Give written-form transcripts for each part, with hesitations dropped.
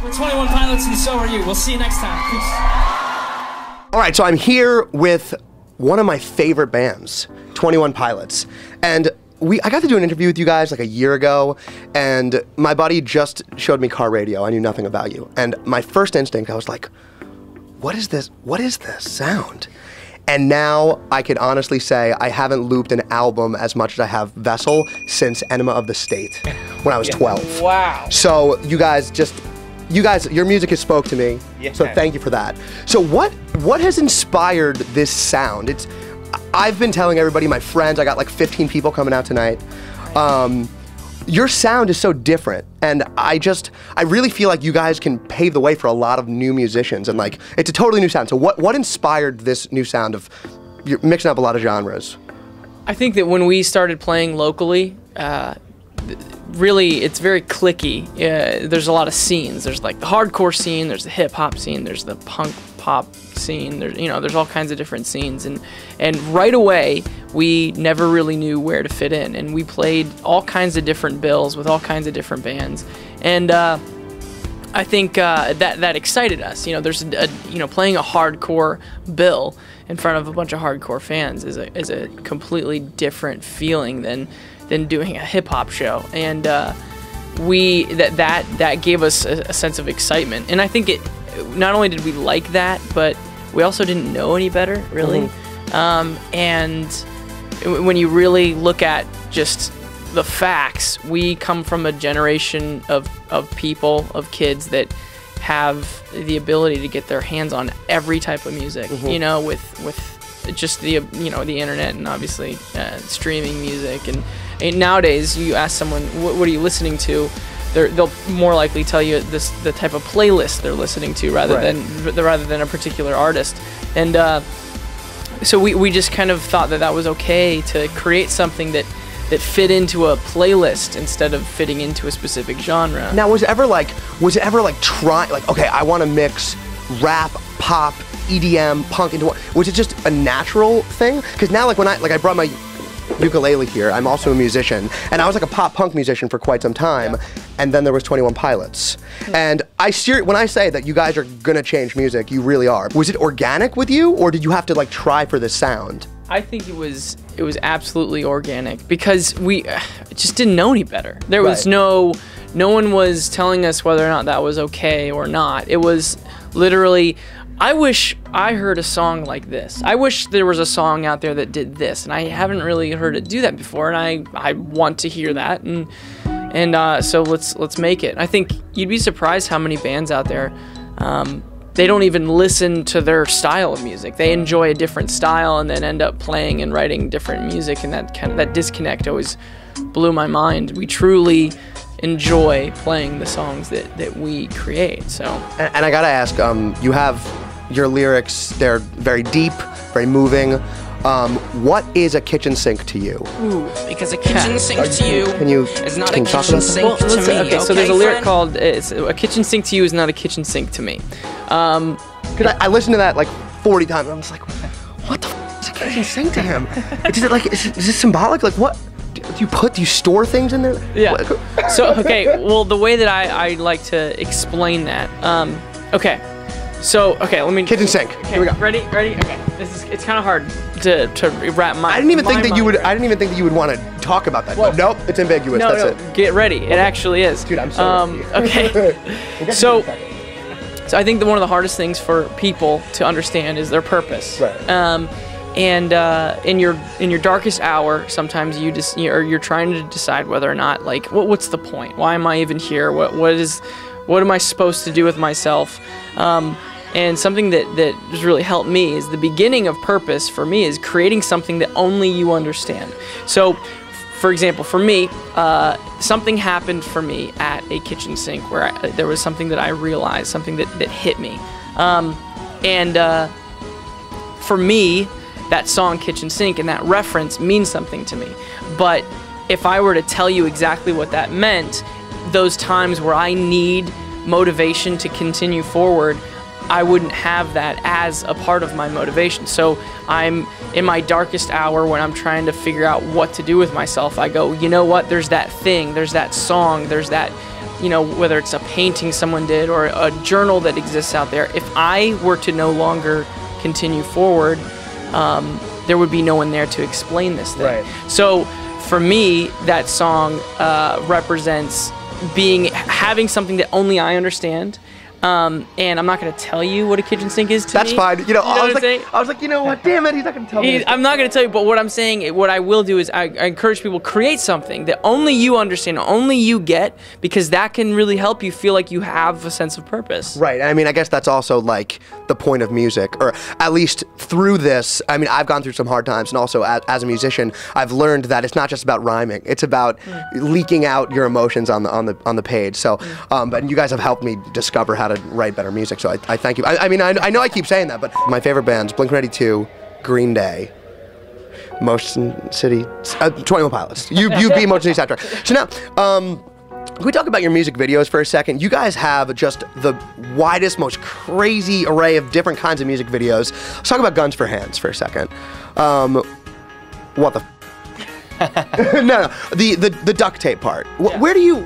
We're 21 Pilots and so are you. We'll see you next time. Peace. All right, so I'm here with one of my favorite bands, 21 Pilots. And I got to do an interview with you guys like a year ago, and my buddy just showed me Car Radio. I knew nothing about you. And my first instinct, I was like, what is this? What is this sound? And now I can honestly say I haven't looped an album as much as I have Vessel since Enema of the State when I was 12. Wow. So you guys, your music has spoke to me, so thank you for that. So what has inspired this sound? I've been telling everybody, my friends, I got like 15 people coming out tonight. Your sound is so different, and I really feel like you guys can pave the way for a lot of new musicians, and like, it's a totally new sound. So what inspired this new sound of, you're mixing up a lot of genres? I think that when we started playing locally, really, it's very clicky. There's a lot of scenes. There's like the hardcore scene, there's the hip hop scene, there's the punk pop scene. There's all kinds of different scenes, and right away we never really knew where to fit in, and we played all kinds of different bills with all kinds of different bands, and I think that excited us. There's playing a hardcore bill in front of a bunch of hardcore fans is a completely different feeling than doing a hip hop show, and that gave us a sense of excitement. And I think not only did we like that, but we also didn't know any better, really. And when you really look at just the facts, we come from a generation of people, of kids that have the ability to get their hands on every type of music, with just the internet and obviously streaming music. And nowadays, you ask someone, what are you listening to? They'll more likely tell you the type of playlist they're listening to rather than a particular artist. And so we just kind of thought that was okay to create something that fit into a playlist instead of fitting into a specific genre. Now, was it ever like trying, like, okay, I want to mix rap, pop, EDM, punk into one? Was it just a natural thing? Because now, like, when I brought my ukulele here, I'm also a musician, and I was like a pop punk musician for quite some time, and then there was 21 Pilots. And when I say that you guys are gonna change music, you really are. Was it organic with you, or did you have to like try for this sound? I think it was absolutely organic, because we just didn't know any better. There was no one was telling us whether or not that was okay or not. It was literally, I wish I heard a song like this. I wish there was a song out there that did this, and I haven't really heard it do that before, and I want to hear that, and so let's make it. I think you'd be surprised how many bands out there, they don't even listen to their style of music. They enjoy a different style and then end up playing and writing different music, and that disconnect always blew my mind. We truly enjoy playing the songs that we create. So, and I gotta ask, you have your lyrics, they're very deep, very moving. What is a kitchen sink to you? Ooh, because a kitchen sink to you is not a kitchen sink to me. Okay, so there's a lyric called, a kitchen sink to you is not a kitchen sink to me. Because I listened to that like 40 times, and I was like, what the f is a kitchen sink to him? Is this symbolic? Like, what? Do you store things in there? Yeah. So, okay, well, the way that I like to explain that, okay. So, okay, let me... Kitchen sink. Okay, here we go. Ready? Okay. It's kind of hard to wrap my... I didn't even think that you would want to talk about that. Well, nope, it's ambiguous. No, That's it. Get ready. It actually is. Dude, I'm sorry. Okay. So I think that one of the hardest things for people to understand is their purpose. Right. And in your darkest hour, sometimes you're trying to decide whether or not, like, what's the point? Why am I even here? What am I supposed to do with myself? And something that has really helped me is the beginning of purpose for me is creating something that only you understand. So, for example, for me, something happened for me at a kitchen sink where there was something that I realized, something that hit me. For me, that song Kitchen Sink and that reference means something to me. But if I were to tell you exactly what that meant, those times where I need motivation to continue forward, I wouldn't have that as a part of my motivation. So I'm in my darkest hour when I'm trying to figure out what to do with myself. I go, you know what, there's that thing, there's that song, there's that you know, whether it's a painting someone did or a journal that exists out there, if I were to no longer continue forward, there would be no one there to explain this thing. Right. So for me, that song represents having something that only I understand. And I'm not going to tell you what a kitchen sink is to That's me. fine. You know, I what was like, you know what? Damn it, he's not going to tell me. I'm not going to tell you, but what I'm saying, what I will do is I encourage people, create something that only you understand, only you get, because that can really help you feel like you have a sense of purpose. Right. I mean, I guess that's also like the point of music, or at least through this. I mean, I've gone through some hard times, and also as a musician, I've learned that it's not just about rhyming; it's about leaking out your emotions on the page. So, but you guys have helped me discover how to write better music. So I thank you. I mean, I know I keep saying that, but my favorite bands: Blink-182, Green Day, Motion City, 21 Pilots. You beat Motion City soundtrack. So now, can we talk about your music videos for a second? You guys have just the widest, most crazy array of different kinds of music videos. Let's talk about Guns for Hands for a second. What the? No, the duct tape part. Yeah. Where do you?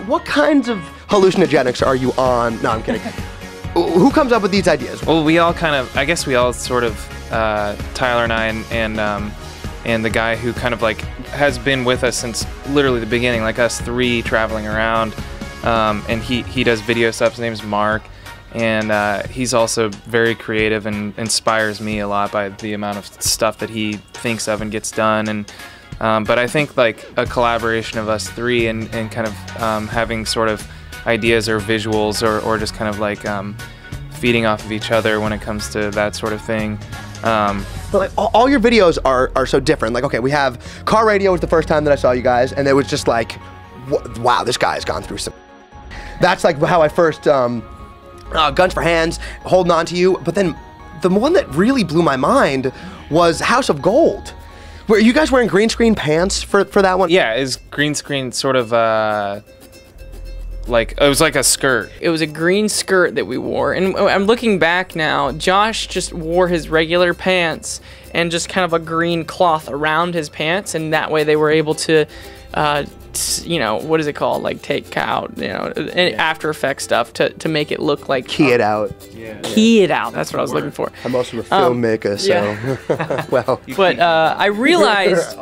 What kinds of hallucinogenics are you on? No, I'm kidding. Who comes up with these ideas? Well, we all kind of, I guess we all sort of, Tyler and I and the guy who kind of like has been with us since literally the beginning, like us three traveling around, and he does video stuff. His name is Mark, and he's also very creative and inspires me a lot by the amount of stuff that he thinks of and gets done. And but I think like a collaboration of us three and kind of having sort of ideas or visuals or just kind of like feeding off of each other when it comes to that sort of thing. But like all your videos are so different. Like, okay, we have Car Radio was the first time that I saw you guys, and it was just like, wow, this guy's gone through some. That's like how I first Guns for Hands, Holding On to You. But then the one that really blew my mind was House of Gold. Were you guys wearing green screen pants for that one? Yeah, is green screen sort of like, it was like a skirt. It was a green skirt that we wore, and I'm looking back now, Josh just wore his regular pants and just kind of a green cloth around his pants, and that way they were able to, you know, what is it called? Like take out, you know, After Effects stuff to make it look like... Key it out. Yeah. Key it out, that's what I was looking for. I'm also a filmmaker, so... Yeah. Well... But I realized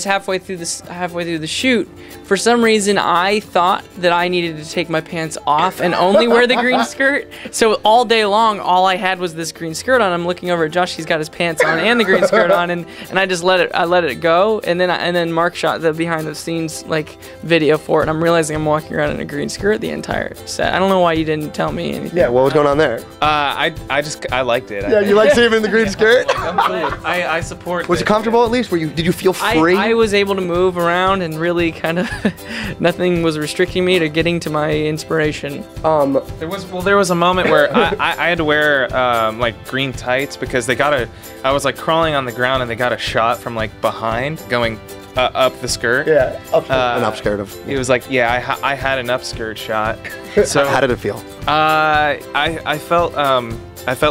halfway through the shoot, for some reason I thought that I needed to take my pants off and only wear the green skirt. So all day long, all I had was this green skirt on. I'm looking over at Josh, he's got his pants on and the green skirt on, and I just let it go. And then Mark shot the behind the scenes like video for it, and I'm realizing I'm walking around in a green skirt the entire set. I don't know why you didn't tell me anything. Yeah, what was going on there? I liked it. Yeah, you like seeing him in the green skirt? I support. Was it comfortable at least? Did you feel free? I was able to move around and really kind of nothing was restricting me to getting to my inspiration. There was a moment where I had to wear like green tights because I was like crawling on the ground and they got a shot from like behind going up the skirt. Yeah, an upskirt of. It was like, yeah, I had an upskirt shot. So how did it feel? I felt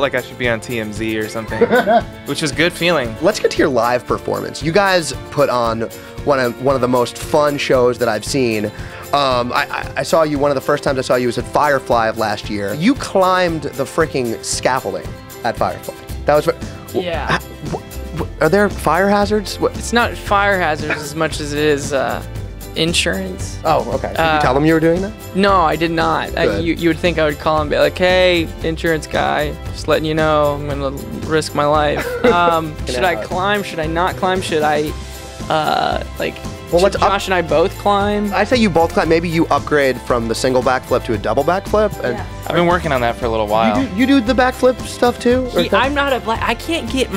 like I should be on TMZ or something, which was good feeling. Let's get to your live performance. You guys put on one of the most fun shows that I've seen. I saw you, one of the first times I saw you was at Firefly of last year. You climbed the freaking scaffolding at Firefly. That was... Yeah. Are there fire hazards? It's not fire hazards as much as it is insurance. Oh, okay. Did you tell them you were doing that? No, I did not. You would think I would call and be like, hey, insurance guy, just letting you know, I'm gonna risk my life. Should I climb? Should I not climb? Should I, should Josh and I both climb? I say you both climb. Maybe you upgrade from the single backflip to a double backflip. And I've been working on that for a little while. You do the backflip stuff too? I'm not I can't get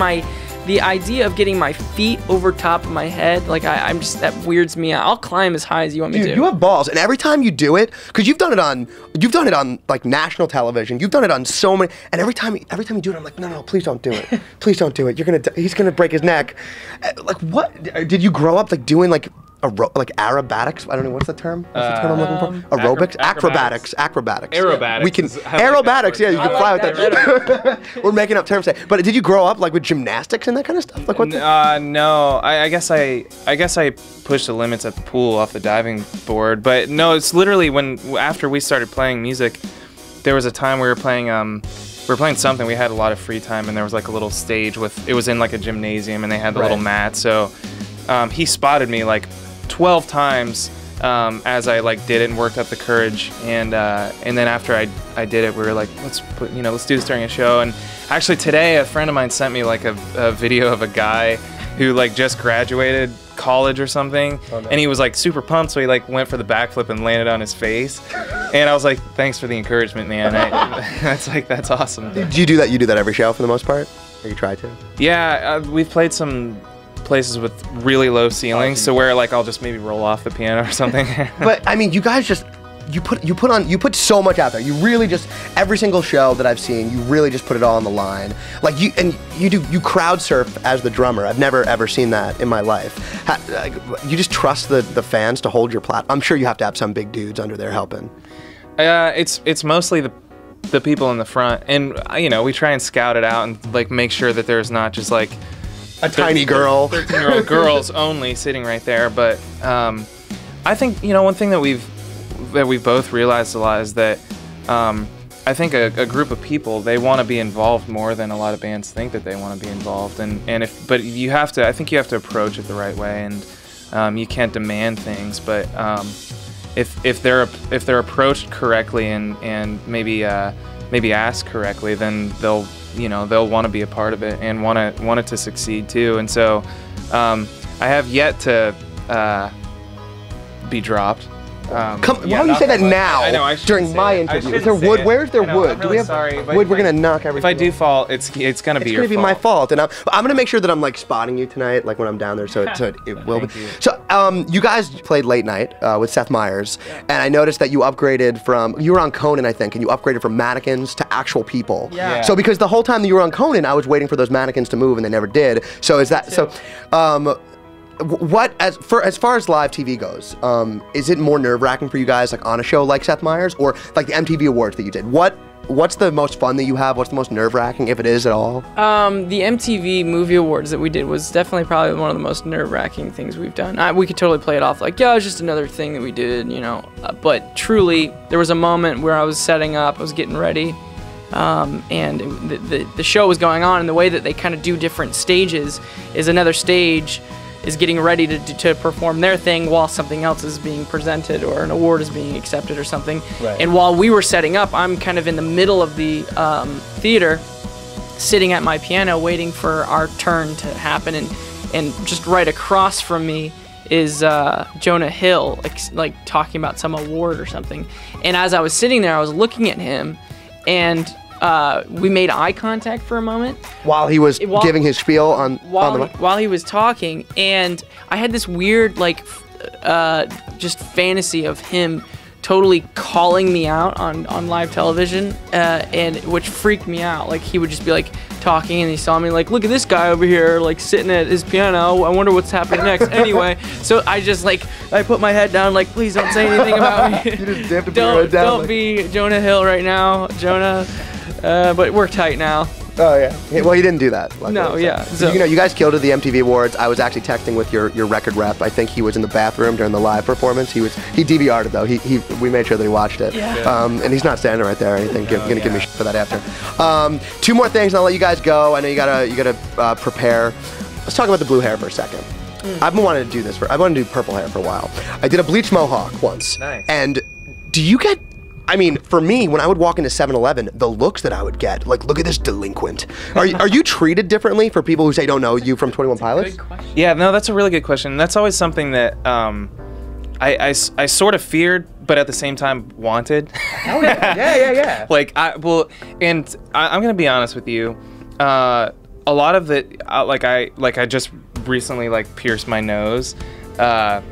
the idea of getting my feet over top of my head, like I'm just, that weirds me out. I'll climb as high as you want me to. You have balls, and every time you do it, because you've done it on like national television, you've done it on so many, and every time you do it, I'm like, no, please don't do it, please don't do it. He's gonna break his neck. Like, what? Did you grow up like doing like like aerobatics. I don't know what's the term. What's the term I'm looking for? Aerobics, acrobatics. Aerobatics. We can aerobatics. Yeah, you can fly with that. We're making up terms today. But did you grow up like with gymnastics and that kind of stuff? Like what? No. I guess I pushed the limits at the pool off the diving board. But no, it's literally after we started playing music, there was a time we were playing something. We had a lot of free time, and there was like a little stage it was in like a gymnasium, and they had the little mat. So he spotted me like 12 times as I like did it and worked up the courage. And then after I did it, we were like, let's do this during a show. And actually today, a friend of mine sent me like a video of a guy who like just graduated college or something, and he was like super pumped, so he like went for the backflip and landed on his face. And I was like, thanks for the encouragement, man. That's awesome. Do you do that? You do that every show for the most part, or you try to? Yeah, we've played some places with really low ceilings, so where like I'll just maybe roll off the piano or something. But I mean, you guys just you put so much out there. You really just, every single show that I've seen, you really just put it all on the line. Like you crowd surf as the drummer. I've never ever seen that in my life. You just trust the fans to hold your platform. I'm sure you have to have some big dudes under there helping. It's mostly the people in the front, and we try and scout it out and like make sure that there's not just like a tiny girl, 13-year-old girls only sitting right there. But I think one thing that we've both realized a lot is that I think a group of people, they want to be involved more than a lot of bands think that they want to be involved. But you have to, I think you have to approach it the right way, and you can't demand things. But if they're approached correctly and maybe asked correctly, then they'll want to be a part of it and want it to succeed too. And so I have yet to be dropped. Why don't you say that now? I know, during my interview. Is there wood? Where's there wood? Do we have wood? We're gonna knock everything. If I do fall, it's gonna be your fault. It's gonna be my fault, and I'm gonna make sure that I'm like spotting you tonight, like when I'm down there, so it will be. So you guys played late night with Seth Meyers, and I noticed that you upgraded you were on Conan, I think, and you upgraded from mannequins to actual people. Yeah. So because the whole time that you were on Conan, I was waiting for those mannequins to move, and they never did. So is that so? As far as live TV goes, is it more nerve-wracking for you guys, like on a show like Seth Meyers, or like the MTV Awards that you did? What's the most fun that you have? What's the most nerve-wracking, if it is at all? The MTV Movie Awards that we did was definitely probably one of the most nerve-wracking things we've done. We could totally play it off like, yeah, it was just another thing that we did, but truly, there was a moment where I was setting up, I was getting ready, and the show was going on, and the way that they kind of do different stages is another stage is getting ready to perform their thing while something else is being presented or an award is being accepted or something. Right. And while we were setting up, I'm kind of in the middle of the theater, sitting at my piano waiting for our turn to happen, and just right across from me is Jonah Hill, like talking about some award or something. And as I was sitting there, I was looking at him, and we made eye contact for a moment while he was giving his spiel while he was talking, and I had this weird just fantasy of him totally calling me out on live television, and which freaked me out. Like he would just be like talking, and he saw me like, look at this guy over here like sitting at his piano. I wonder what's happening next. Anyway, so I just I put my head down like, please don't say anything about me. You just have to put your head down. Don't be Jonah Hill right now, Jonah. But we're tight now. Oh yeah. Well, you didn't do that. Luckily, no, yeah. So you guys killed it at the MTV Awards. I was actually texting with your record rep. I think he was in the bathroom during the live performance. He DVR'd it though. We made sure that he watched it. Yeah. And he's not standing right there or anything. Gonna give me shit for that after. Two more things, and I'll let you guys go. I know you gotta prepare. Let's talk about the blue hair for a second. I've been wanting to do this I wanted to do purple hair for a while. I did a bleach mohawk once. Nice. And do you get? I mean, for me, when I would walk into 7-Eleven, the looks that I would get, like, look at this delinquent. Are you treated differently for people who say don't know you from 21 Pilots? Yeah, no, that's a really good question. That's always something that I sort of feared, but at the same time wanted. Oh yeah. And I'm gonna be honest with you. A lot of it, I just recently pierced my nose. I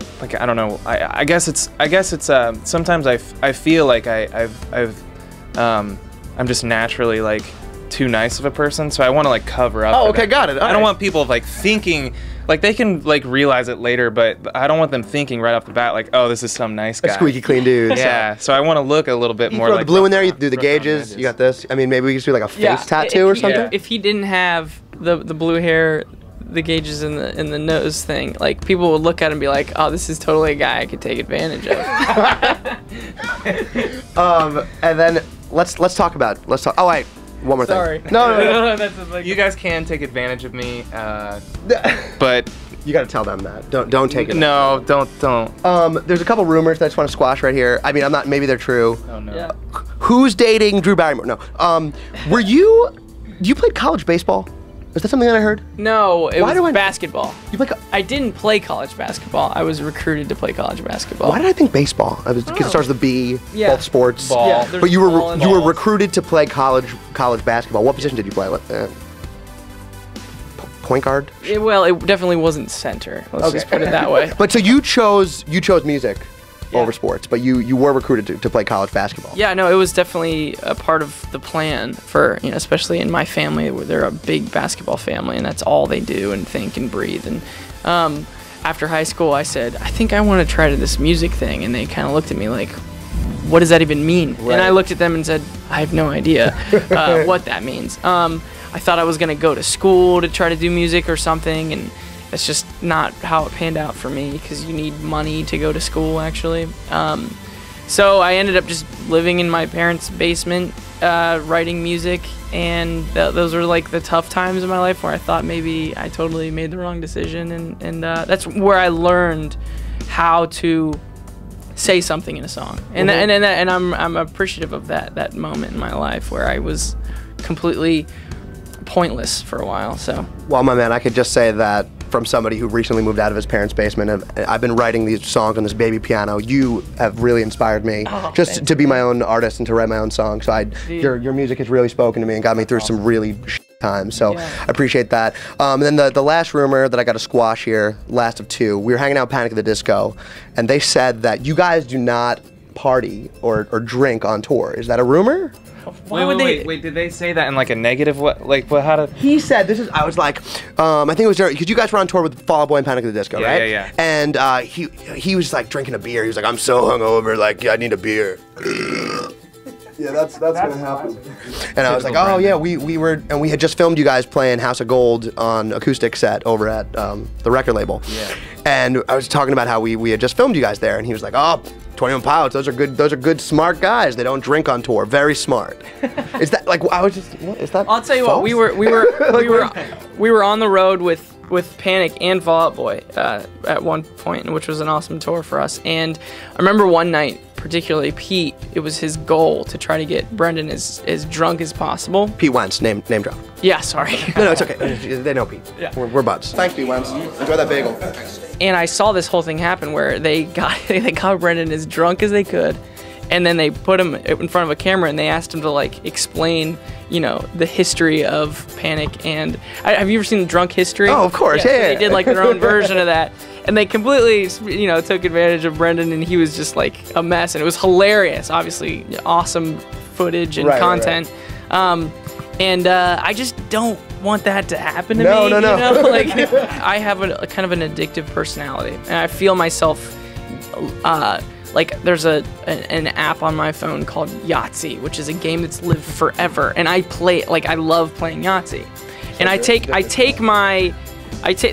don't know. I guess it's sometimes I feel like I'm just naturally too nice of a person, so I want to cover up. Oh, okay, got it. I don't want people thinking like they can like realize it later, but I don't want them thinking right off the bat like, oh, this is some nice guy. A squeaky clean dude. Yeah, so I want to look a little bit more throw like the blue in there, you do the gauges, you got this. I mean, maybe we could do like a face tattoo or something. If he didn't have the blue hair, the gauges in the nose thing, like people would look at him and be like, oh, this is totally a guy I could take advantage of. And then let's talk. Oh wait, one more Sorry. thing. No. That's like, You guys can take advantage of me, but You gotta tell them that. Don't take it. no, don't. There's a couple rumors that I just want to squash right here. I mean, maybe they're true. Oh no. yeah. Who's dating Drew Barrymore? No. You played college baseball? Is that something that I heard? No, it was basketball. You play? I didn't play college basketball. I was recruited to play college basketball. Why did I think baseball? Because it starts with a B. Yeah. Both sports. Ball. Yeah, But you ball and were balls. recruited to play college basketball. What position did you play? Point guard? Well, it definitely wasn't center. Let's just put it that way. But so you chose music over sports, but you were recruited to play college basketball. Yeah, no, it was definitely a part of the plan for, especially in my family, where they're a big basketball family, and that's all they do and think and breathe. And after high school, I said, I think I want to try this music thing, and they kind of looked at me like, what does that even mean? Right. And I looked at them and said, I have no idea what that means. I thought I was going to go to school to try to do music or something, and that's just not how it panned out for me, because you need money to go to school, actually. So I ended up just living in my parents' basement, writing music, and those were like the tough times in my life where I thought maybe I totally made the wrong decision, and that's where I learned how to say something in a song, and I'm appreciative of that moment in my life where I was completely pointless for a while. So, well, my man, I could just say that from somebody who recently moved out of his parents' basement, I've been writing these songs on this baby piano. You have really inspired me just to be my own artist and to write my own songs. So your music has really spoken to me and got me through some really times. So I appreciate that. And then the last rumor that I got to squash here, last of two, we were hanging out at Panic at the Disco, and they said that you guys do not party or drink on tour. Is that a rumor? Wait, did they say that in like a negative way? Like, what? How did? He said, I was like, I think it was because you guys were on tour with Fall Out Boy and Panic at the Disco, right? Yeah. And he was like drinking a beer. He was like, I'm so hungover, like, I need a beer. Yeah, that's gonna happen. And I was like, oh yeah, we had just filmed you guys playing House of Gold on acoustic set over at the record label. Yeah. And I was talking about how we had just filmed you guys there, and he was like, oh, 21 Pilots, those are good, smart guys. They don't drink on tour. Very smart. Is that like is that? I'll tell you false? what, we were on the road with Panic and Fall Out Boy at one point, which was an awesome tour for us. And I remember one night, particularly Pete, it was his goal to try to get Brendan as drunk as possible. Pete Wentz, name drop. Yeah, sorry. No, it's okay. They know Pete. Yeah. We're buds. Thanks, Pete Wentz. Enjoy that bagel. And I saw this whole thing happen where they got Brendan as drunk as they could, and then they put him in front of a camera and they asked him to like explain, the history of Panic. And have you ever seen Drunk History? Oh, of course, yeah. So they did like their own version of that, and they completely, took advantage of Brendan, and he was just like a mess, and it was hilarious. Obviously, awesome footage and content. And I just don't want that to happen to me. No. Like, I have a kind of an addictive personality, and I feel myself like there's an app on my phone called Yahtzee, which is a game that's lived forever, and I love playing Yahtzee. And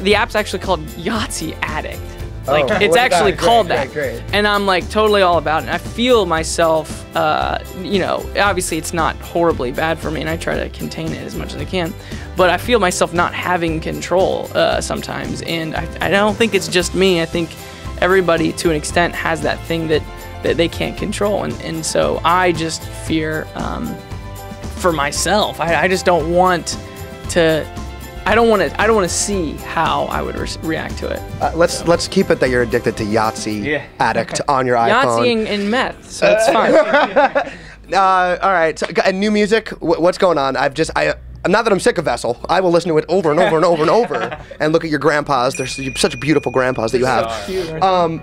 the app's actually called Yahtzee Addict. Like, it's actually called that. Great. And I'm like totally all about it. And I feel myself, obviously it's not horribly bad for me, and I try to contain it as much as I can, but I feel myself not having control sometimes. And I don't think it's just me. I think everybody to an extent has that thing that they can't control. And so I just fear for myself. I just don't want to. I don't want to see how I would react to it. Let's keep it that you're addicted to Yahtzee Addict on your iPhone. Yahtzee and meth, so it's fine. All right, so, and new music. What's going on? Not that I'm sick of Vessel. I will listen to it over and over and over and over, and look at your grandpas. They're such beautiful grandpas that you have.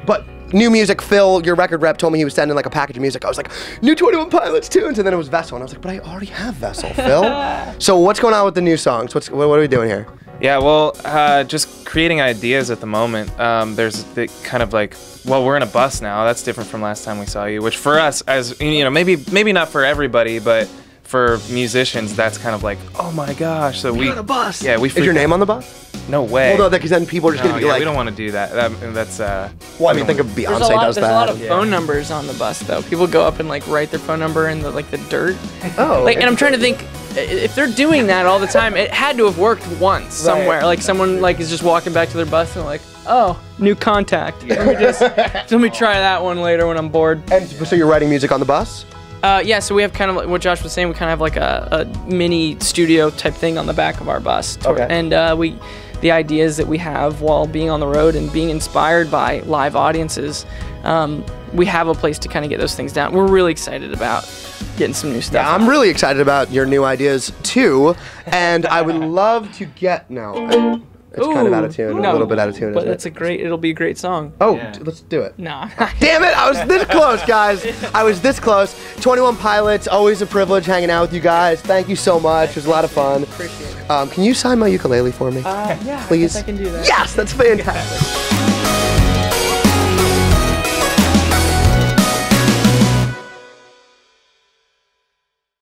But new music. Phil, your record rep, told me he was sending like a package of music. I was like, new 21 Pilots tunes, and then it was Vessel, and I was like, but I already have Vessel, Phil. So what's going on with the new songs? What are we doing here? Yeah, well, just creating ideas at the moment. There's the kind of like, well, we're in a bus now. That's different from last time we saw you, which for us, as you know, maybe not for everybody, but for musicians, that's kind of like, oh my gosh. So we're on a bus. Yeah, we. Is your name on the bus? No way. Well, no, because then people are just gonna be like, we don't want to do that. That's. Well, I mean, think of Beyonce does that. There's a lot of phone numbers on the bus, though. People go up and like write their phone number in the dirt. Oh. Like, and I'm trying to think, if they're doing that all the time, it had to have worked once somewhere. Like someone like is just walking back to their bus and like, oh, new contact. Let me try that one later when I'm bored. And so you're writing music on the bus? Yeah, so we have kind of like what Josh was saying. We kind of have like a mini studio type thing on the back of our bus. Okay. And the ideas that we have while being on the road and being inspired by live audiences, we have a place to kind of get those things down. We're really excited about getting some new stuff. Yeah, I'm really excited about your new ideas too, and I would love to get now. It's kind of out of tune, a little bit out of tune. But it'll be a great song. Oh, let's do it. No. Damn it, I was this close, guys. I was this close. 21 Pilots, always a privilege hanging out with you guys. Thank you so much. It was a lot of fun. Appreciate it. Can you sign my ukulele for me? Yeah, please? I can do that. Yes, that's fantastic.